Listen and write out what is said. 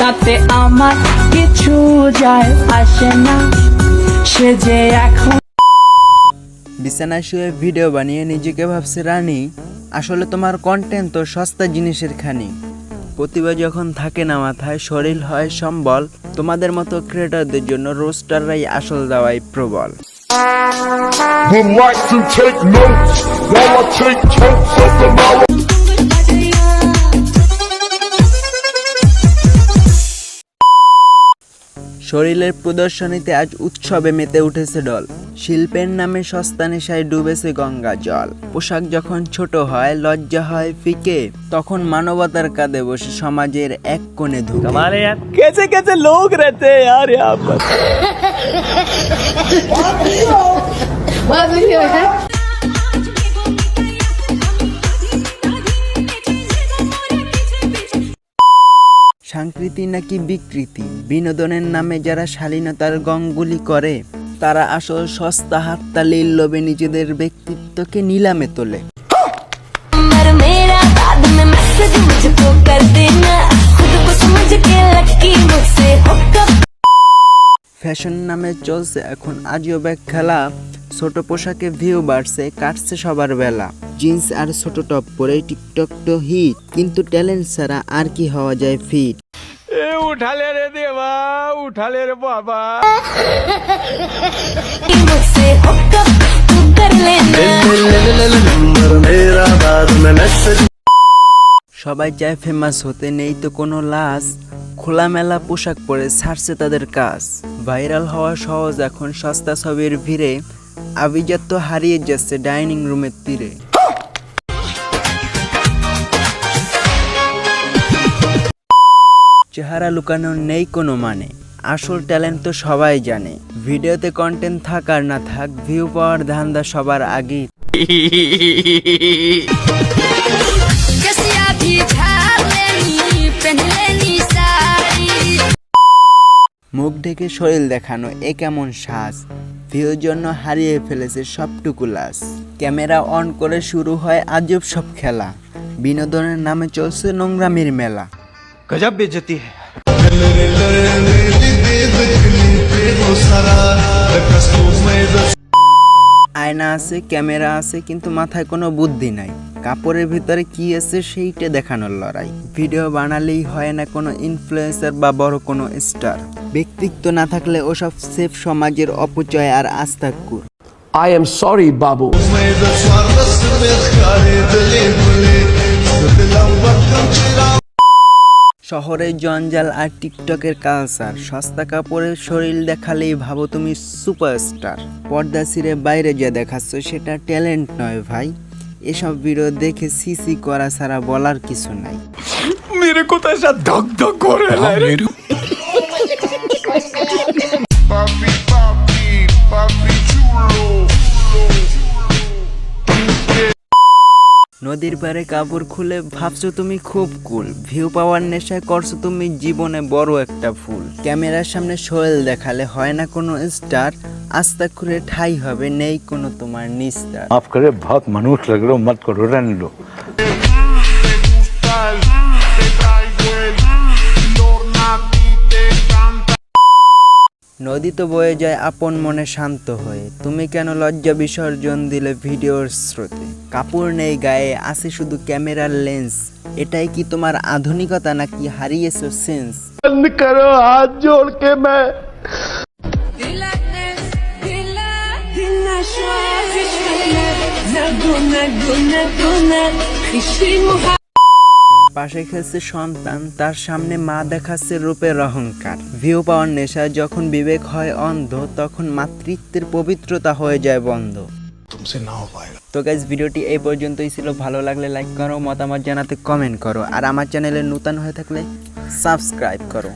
তাতে আমার কিছু যায় আসে না, সে যে এখন বিছানায় শুয়ে ভিডিও বানিয়ে নিজেকে ভাবছে রানী। আসলে তোমার কন্টেন্ট তো সস্তা জিনিসের খানি। প্রতিভা যখন থাকে না মাথায়, শরীর হয় সম্বল। তোমাদের মতো ক্রিয়েটরদের জন্য রোস্টাররাই আসল দাওয়াই প্রবল। Would like to take notes while I take totes of the knowledge. শরীরের প্রদর্শনীতে আজ উৎসবে মেতে উঠেছে দল। শিল্পের নামে সস্তা নেশায় ডুবেছে গঙ্গা জল। পোশাক যখন ছোট হয়, লজ্জা হয় ফিকে, তখন মানবতার কাঁধে বসে সমাজের এক কোণে ধুকে। कैसे कैसे लोग रहते हैं यार यहाँ पर। সংস্কৃতি নাকি বিকৃতি, বিনোদনের নামে যারা শালীনতার গঙ্গুলি করে, তারা আসল সস্তা হাততালির লোভে নিজেদের ব্যক্তিত্বকে নিলামে তোলে। ফ্যাশন নামে চলছে এখন আজও ব্যাগ খেলা। ছোট পোশাকে ভিউ বাড়ছে, কাটছে সবার বেলা। জিন্স আর ছোট টপ পরে টিকটক তো হিট, কিন্তু ট্যালেন্ট ছাড়া আর কি হওয়া যায় ফিট। उठा ले रे देवा, उठा ले रे बाबा। সবাই চায় ফেমাস হতে, নেই তো কোনো লাজ। খোলামেলা পোশাক পরে ছাড়ছে তাদের কাজ। ভাইরাল হওয়া সহজ এখন সস্তা ছবির ভিড়ে। আভিজাত তো হারিয়ে যাচ্ছে ডাইনিং রুমের তীরে। চেহারা লুকানোর নেই কোনো মানে, আসল ট্যালেন্ট তো সবাই জানে। ভিডিওতে কন্টেন্ট থাক আর না থাক, ভিউ পাওয়ার ধান্দা সবার আগেই। মুখ ঢেকে শরীর দেখানো এ কেমন সাজ, ভিউর জন্য হারিয়ে ফেলেছে সবটুকু লাস। ক্যামেরা অন করে শুরু হয় আজব সব খেলা, বিনোদনের নামে চলছে নোংরামির মেলা। गजब बेइज्जती है। আয়না আছে, ক্যামেরা আছে, কিন্তু মাথায় কোনো বুদ্ধি নাই। কাপড়ের ভিতরে কি আছে সেইটা দেখানোর লড়াই। ভিডিও বানালেই হয় না কোনো ইনফ্লুয়েন্সার বা বড় কোনো স্টার। ব্যক্তিত্ব না থাকলে ওসব সেফ সমাজের অপচয় আর আস্তাকুর। I am sorry, Babu. শহরের জঞ্জাল আর টিকটকের কালচার, সস্তা কাপড়ের শরীর দেখালেই ভাবো তুমি সুপারস্টার। পর্দা ছিঁড়ে বাইরে যা দেখাচ্ছ সেটা ট্যালেন্ট নয় ভাই। এসব ভিডিও দেখে সিসি করা ছাড়া বলার কিছু নাই। मेरे को तो ऐसा धक धक हो रहा है। Papi, papi, papi chulo. নদীর পাড়ে কাপড় খুলে ভাবছো তুমি খুব কুল। ভিউ পাওয়ার নেশায় করছো তুমি জীবনে বড় একটা ভুল। ক্যামেরার সামনে শরীর দেখালে হয় না কোনো স্টার। আস্তা করে ঠাই হবে, নেই কোনো তোমার নিস্তার। माफ करे, बहुत मनुष्य लग रहे हो, मत करो, रहने लो। নদী তো বয়ে যায় আপন মনে শান্ত হয়ে, তুমি কেন লজ্জা বিসর্জন দিলে ভিডিওর স্রোতে? কাপড় নেই গায়ে, আছে শুধু ক্যামেরার লেন্স। এটাই কি তোমার আধুনিকতা নাকি হারিয়েছো সেন্স? बंद करो हाथ जोड़ के मैं। পাশে খেলছে সন্তান, তার সামনে মা দেখাচ্ছে রূপের অহংকার। ভিউ পাওয়ার নেশা যখন বিবেক হয় অন্ধ, তখন মাতৃত্বের পবিত্রতা হয়ে যায় বন্ধ। তো গাইস, ভিডিওটি এই পর্যন্তই ছিল। ভালো লাগলে লাইক করো, মতামত জানাতে কমেন্ট করো, আর আমার চ্যানেলে নতুন হয়ে থাকলে সাবস্ক্রাইব করো।